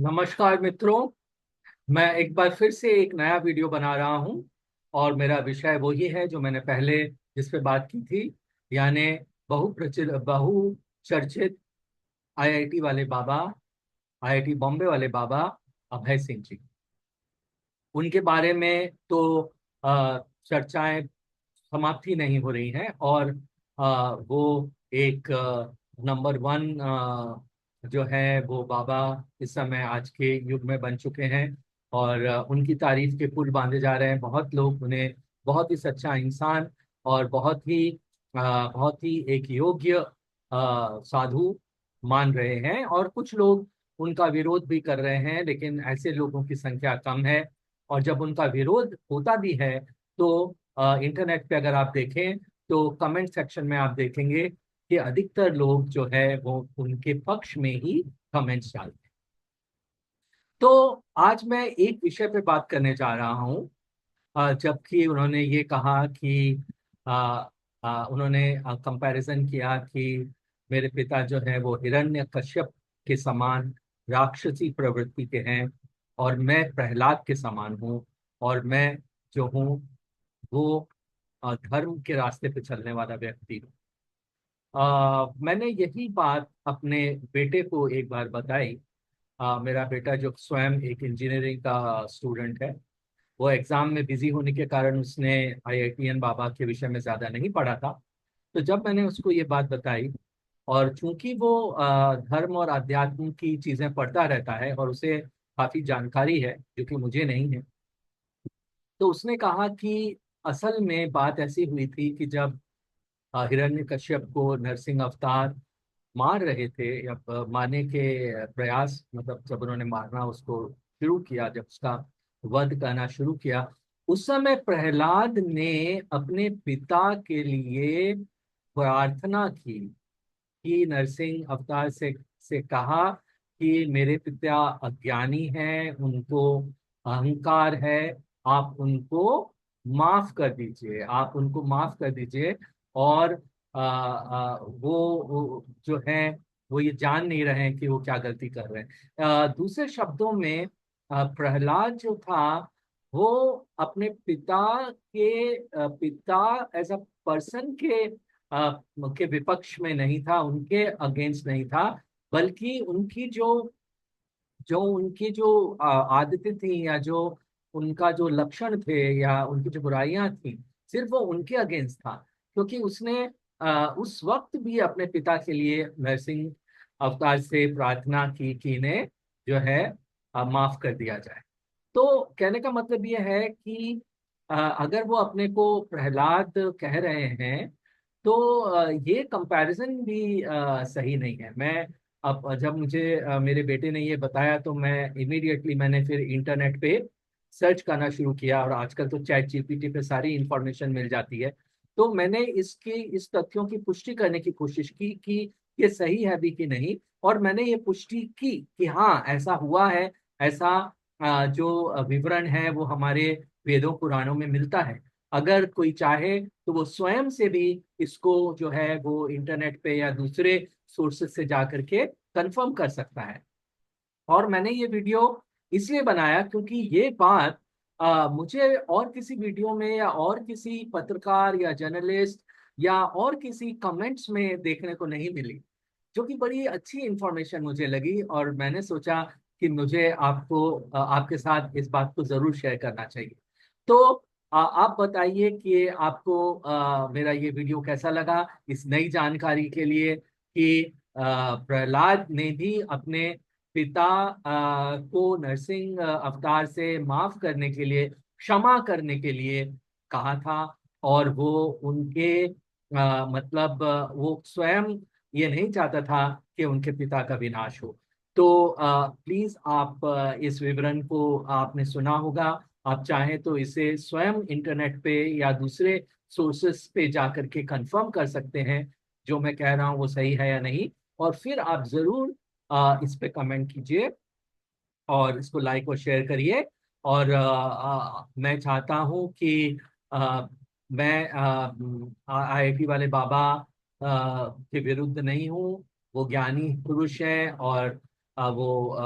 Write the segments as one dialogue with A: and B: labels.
A: नमस्कार मित्रों। मैं एक बार फिर से एक नया वीडियो बना रहा हूं और मेरा विषय वही है जो मैंने पहले जिस पे बात की थी, यानी बहुचर्चित आईआईटी वाले बाबा, आईआईटी बॉम्बे वाले बाबा अभय सिंह जी। उनके बारे में तो चर्चाएं समाप्ति नहीं हो रही हैं और वो एक नंबर वन जो है वो बाबा इस समय आज के युग में बन चुके हैं। और उनकी तारीफ के पुल बांधे जा रहे हैं। बहुत लोग उन्हें बहुत ही सच्चा इंसान और बहुत ही एक योग्य साधु मान रहे हैं, और कुछ लोग उनका विरोध भी कर रहे हैं, लेकिन ऐसे लोगों की संख्या कम है। और जब उनका विरोध होता भी है तो इंटरनेट पे अगर आप देखें तो कमेंट सेक्शन में आप देखेंगे कि अधिकतर लोग जो है वो उनके पक्ष में ही कमेंट्स डालते हैं। तो आज मैं एक विषय पे बात करने जा रहा हूँ। जबकि उन्होंने ये कहा कि अ, उन्होंने कंपैरिजन किया कि मेरे पिता जो है वो हिरण्यकश्यप के समान राक्षसी प्रवृत्ति के हैं और मैं प्रहलाद के समान हूँ, और मैं जो हूँ वो धर्म के रास्ते पे चलने वाला व्यक्ति हूँ। मैंने यही बात अपने बेटे को एक बार बताई। मेरा बेटा जो स्वयं एक इंजीनियरिंग का स्टूडेंट है, वो एग्जाम में बिजी होने के कारण उसने आईआईटीएन बाबा के विषय में ज्यादा नहीं पढ़ा था। तो जब मैंने उसको ये बात बताई, और चूंकि वो धर्म और अध्यात्म की चीजें पढ़ता रहता है और उसे काफी जानकारी है जो कि मुझे नहीं है, तो उसने कहा कि असल में बात ऐसी हुई थी कि जब हिरण्यकश्यप को नरसिंह अवतार मार रहे थे या मारने के प्रयास, मतलब जब उन्होंने मारना उसको शुरू किया, जब उसका वध करना शुरू किया, उस समय प्रहलाद ने अपने पिता के लिए प्रार्थना की कि नरसिंह अवतार से कहा कि मेरे पिता अज्ञानी हैं, उनको अहंकार है, आप उनको माफ कर दीजिए, आप उनको माफ कर दीजिए। और वो जो है वो ये जान नहीं रहे हैं कि वो क्या गलती कर रहे हैं। दूसरे शब्दों में प्रहलाद जो था वो अपने पिता के पिता एज अ पर्सन के विपक्ष में नहीं था, उनके अगेंस्ट नहीं था, बल्कि उनकी जो जो उनकी जो आदतें थी या जो उनका जो लक्षण थे या उनकी जो बुराइयां थी, सिर्फ वो उनके अगेंस्ट था। क्योंकि उसने उस वक्त भी अपने पिता के लिए नरसिंह अवतार से प्रार्थना की कि इन्हें जो है माफ कर दिया जाए। तो कहने का मतलब ये है कि अगर वो अपने को प्रहलाद कह रहे हैं तो ये कंपैरिजन भी सही नहीं है। मैं अब जब मुझे मेरे बेटे ने ये बताया तो मैं इमीडिएटली मैंने फिर इंटरनेट पे सर्च करना शुरू किया, और आजकल तो चैट जीपीटी पे सारी इंफॉर्मेशन मिल जाती है। तो मैंने इसके इस तथ्यों की पुष्टि करने की कोशिश की कि ये सही है भी कि नहीं, और मैंने ये पुष्टि की कि हाँ ऐसा हुआ है। ऐसा जो विवरण है वो हमारे वेदों पुराणों में मिलता है। अगर कोई चाहे तो वो स्वयं से भी इसको जो है वो इंटरनेट पे या दूसरे सोर्सेज से जा करके कंफर्म कर सकता है। और मैंने ये वीडियो इसलिए बनाया क्योंकि ये बात मुझे और किसी वीडियो में या और किसी पत्रकार या जर्नलिस्ट या और किसी कमेंट्स में देखने को नहीं मिली, जो कि बड़ी अच्छी इंफॉर्मेशन मुझे लगी। और मैंने सोचा कि मुझे आपके साथ इस बात को जरूर शेयर करना चाहिए। तो आप बताइए कि आपको मेरा ये वीडियो कैसा लगा, इस नई जानकारी के लिए कि प्रहलाद ने भी अपने पिता को नरसिंह अवतार से माफ करने के लिए, क्षमा करने के लिए कहा था। और वो उनके मतलब वो स्वयं ये नहीं चाहता था कि उनके पिता का विनाश हो। तो प्लीज आप इस विवरण को आपने सुना होगा, आप चाहें तो इसे स्वयं इंटरनेट पे या दूसरे सोर्सेस पे जा करके कंफर्म कर सकते हैं जो मैं कह रहा हूँ वो सही है या नहीं। और फिर आप जरूर इस पे कमेंट कीजिए और इसको लाइक और शेयर करिए। और मैं चाहता हूँ कि आ, मैं आईआईटी वाले बाबा के विरुद्ध नहीं हूँ। वो ज्ञानी पुरुष है और वो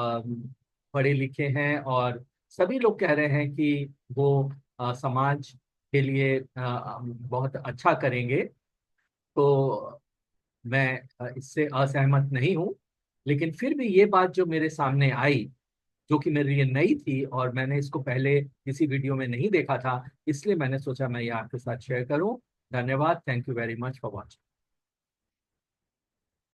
A: पढ़े लिखे हैं और सभी लोग कह रहे हैं कि वो समाज के लिए बहुत अच्छा करेंगे। तो मैं इससे असहमत नहीं हूँ। लेकिन फिर भी ये बात जो मेरे सामने आई, जो कि मेरे लिए नई थी और मैंने इसको पहले किसी वीडियो में नहीं देखा था, इसलिए मैंने सोचा मैं ये आपके साथ शेयर करूं। धन्यवाद। Thank you very much for watching.